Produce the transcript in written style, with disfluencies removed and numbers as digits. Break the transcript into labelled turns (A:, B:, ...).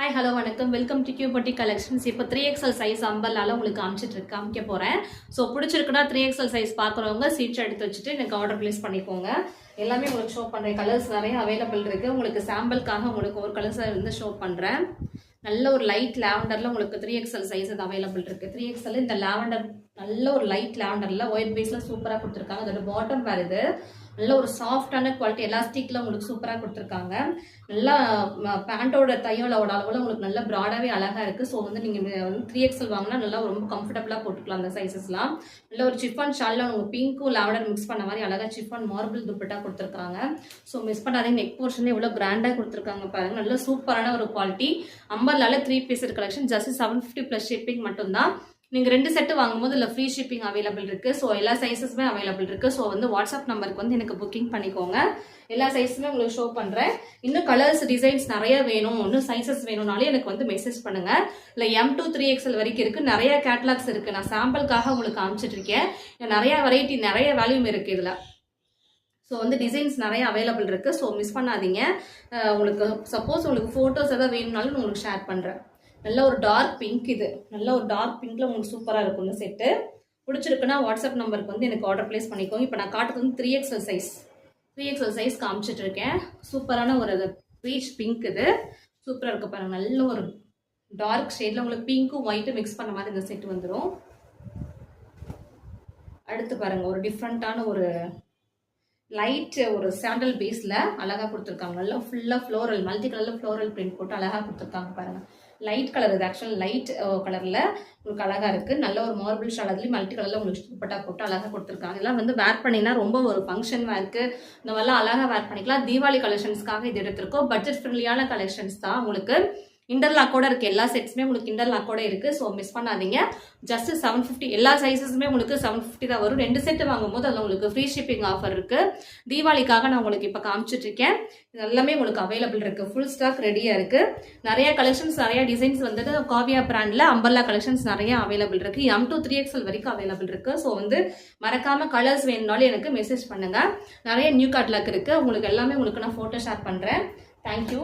A: Hi hello வணக்கம் welcome to கியூபட்டி collections. இப்போ 3XL size அம்பர்லால உங்களுக்கு காமிக்க போகிறேன். ஸோ பிடிச்சிருக்குன்னா 3XL சைஸ் பார்க்குறவங்க சீட்ஸ் எடுத்து வச்சுட்டு எனக்கு ஆர்டர் ப்ளேஸ் பண்ணிக்கோங்க. எல்லாமே உங்களுக்கு ஷோ பண்ணுறேன். கலர்ஸ் நிறைய அவைலபிள் இருக்குது. உங்களுக்கு சாம்பிளுக்காக உங்களுக்கு ஒரு கலர்ஸை வந்து ஷோ பண்ணுறேன். நல்ல ஒரு லைட் லாவெண்டரில் உங்களுக்கு 3XL சைஸ் அது அவைலபிள் இருக்குது. 3XL இந்த லாவெண்டர் நல்ல ஒரு லைட் லாவெண்டரில் ஒயிட் பேஸில் சூப்பராக கொடுத்துருக்காங்க. அதோட பாட்டம் வேறு இது நல்ல ஒரு சாஃப்டான குவாலிட்டி எலாஸ்டிக்கில் உங்களுக்கு சூப்பராக கொடுத்துருக்காங்க. நல்லா பேண்ட்டோட தையோட அளவில் உங்களுக்கு நல்லா ப்ராடாகவே அழகாக இருக்குது. ஸோ வந்து நீங்கள் வந்து 3XL வாங்கினா நல்லா ரொம்ப கம்ஃபர்டபுளாக போட்டுக்கலாம். அந்த சைஸஸ்லாம் நல்ல ஒரு சிஃபான் ஷாலில் உங்களுக்கு பிங்க்கும் லாவெண்டர் மிக்ஸ் பண்ண மாதிரி அழகாக சிஃபான் மார்பிள் துப்பட்டா கொடுத்துருக்காங்க. ஸோ மிஸ் பண்ணாதீங்க. நெக் போர்ஷன் எவ்வளோ கிராண்டாக கொடுத்துருக்காங்க பாருங்கள். நல்ல சூப்பரான ஒரு குவாலிட்டி. அம்பர்லால 3 பீஸ் கலெக்ஷன் ஜஸ்ட் 750 + ஷிப்பிங் மட்டும்தான். நீங்கள் 2 செட்டு வாங்கும்போது இல்லை ஃப்ரீ ஷிப்பிங் அவைலபிள் இருக்குது. ஸோ எல்லா சைஸஸுமே அவைலபிள் இருக்குது. ஸோ வந்து வாட்ஸ்அப் நம்பருக்கு வந்து எனக்கு புக்கிங் பண்ணிக்கோங்க. எல்லா சைஸுமே உங்களுக்கு ஷோ பண்ணுறேன். இன்னும் கலர்ஸ் டிசைன்ஸ் நிறைய வேணும், இன்னும் சைஸஸ் வேணும்னாலே எனக்கு வந்து மெசேஜ் பண்ணுங்கள். இல்லை M2 3XL வரைக்கும் இருக்குது. நிறைய கேட்லாக்ஸ் இருக்குது. நான் சாம்பிளுக்காக உங்களுக்கு காமிச்சிட்ருக்கேன். நிறைய வெரைட்டி நிறைய வேல்யூம் இருக்குது இதில். ஸோ வந்து டிசைன்ஸ் நிறைய அவைலபிள் இருக்குது. ஸோ மிஸ் பண்ணாதீங்க. உங்களுக்கு சப்போஸ் உங்களுக்கு ஃபோட்டோஸ் எதாவது வேணும்னாலும் உங்களுக்கு ஷேர் பண்ணுறேன். நல்ல ஒரு டார்க் பிங்க், இது நல்ல ஒரு டார்க் பிங்க்ல உங்களுக்கு சூப்பராக இருக்கும். இந்த செட்டு பிடிச்சிருக்குன்னா வாட்ஸ்அப் நம்பருக்கு வந்து எனக்கு ஆர்டர் பிளேஸ் பண்ணிக்கோங்க. இப்போ நான் காட்டுறது வந்து 3XL சைஸ் காமிச்சிட்டு இருக்கேன். சூப்பரான ஒரு பீச் பிங்க், இது சூப்பராக இருக்கு பாருங்க. நல்ல ஒரு டார்க் ஷேட்ல உங்களுக்கு பிங்க்கும் ஒயிட்டும் மிக்ஸ் பண்ண மாதிரி இந்த செட் வந்துடும். அடுத்து பாருங்க, ஒரு டிஃப்ரெண்ட்டான ஒரு லைட் ஒரு சாண்டல் பேஸில் அழகாக கொடுத்துருக்காங்க. நல்லா ஃபுல்லாக ஃப்ளோரல் மல்டி கலரில் ஃப்ளோரல் பிரிண்ட் போட்டு அழகாக கொடுத்துருக்காங்க பாருங்கள். லைட் கலர், இது ஆக்சுவல் லைட் கலரில் உங்களுக்கு அழகாக இருக்குது. நல்ல ஒரு மார்பிள் ஷால் அதுலேயும் மல்டி கலரில் உங்களுக்கு துப்பட்டா போட்டு அழகாக கொடுத்துருக்காங்க. இதெல்லாம் வந்து வேர் பண்ணிங்கன்னா ரொம்ப ஒரு ஃபங்க்ஷன் வேர்க்கு இந்த மாதிரிலாம் அழகாக வேர் பண்ணிக்கலாம். தீபாவளி கலெக்ஷன்ஸ்க்காக இது எடுத்திருக்கோம். பட்ஜெட் ஃப்ரெண்ட்லியான கலெக்ஷன்ஸ் தான். உங்களுக்கு இன்டர்லாக்கோட இருக்குது. எல்லா செட்ஸுமே உங்களுக்கு இன்டர்லாக்கோட இருக்குது. ஸோ மிஸ் பண்ணாதீங்க. ஜஸ்ட் 750. எல்லா சைஸஸுமே உங்களுக்கு 750 தான் வரும். 2 செட்டு வாங்கும்போது அதில் உங்களுக்கு ஃப்ரீ ஷிப்பிங் ஆஃபர் இருக்குது. தீபாவளிக்காக நான் உங்களுக்கு இப்போ காமிச்சிட்ருக்கேன். இது எல்லாமே உங்களுக்கு அவைலபிள் இருக்குது. ஃபுல் ஸ்டாக் ரெடியாக இருக்குது. நிறைய கலெக்ஷன்ஸ் நிறைய டிசைன்ஸ் வந்துட்டு காவியா பிராண்டில் அம்பர்லா கலெக்ஷன்ஸ் நிறைய அவைலபிள் இருக்குது. M2 3XL வரைக்கும் அவைலபிள் இருக்குது. ஸோ வந்து மறக்காமல் கலர்ஸ் வேணும்னாலும் எனக்கு மெசேஜ் பண்ணுங்கள். நிறைய நியூ கேட்லாக் இருக்குது. உங்களுக்கு எல்லாமே உங்களுக்கு நான் ஃபோட்டோ ஷேர் பண்ணுறேன். தேங்க்யூ.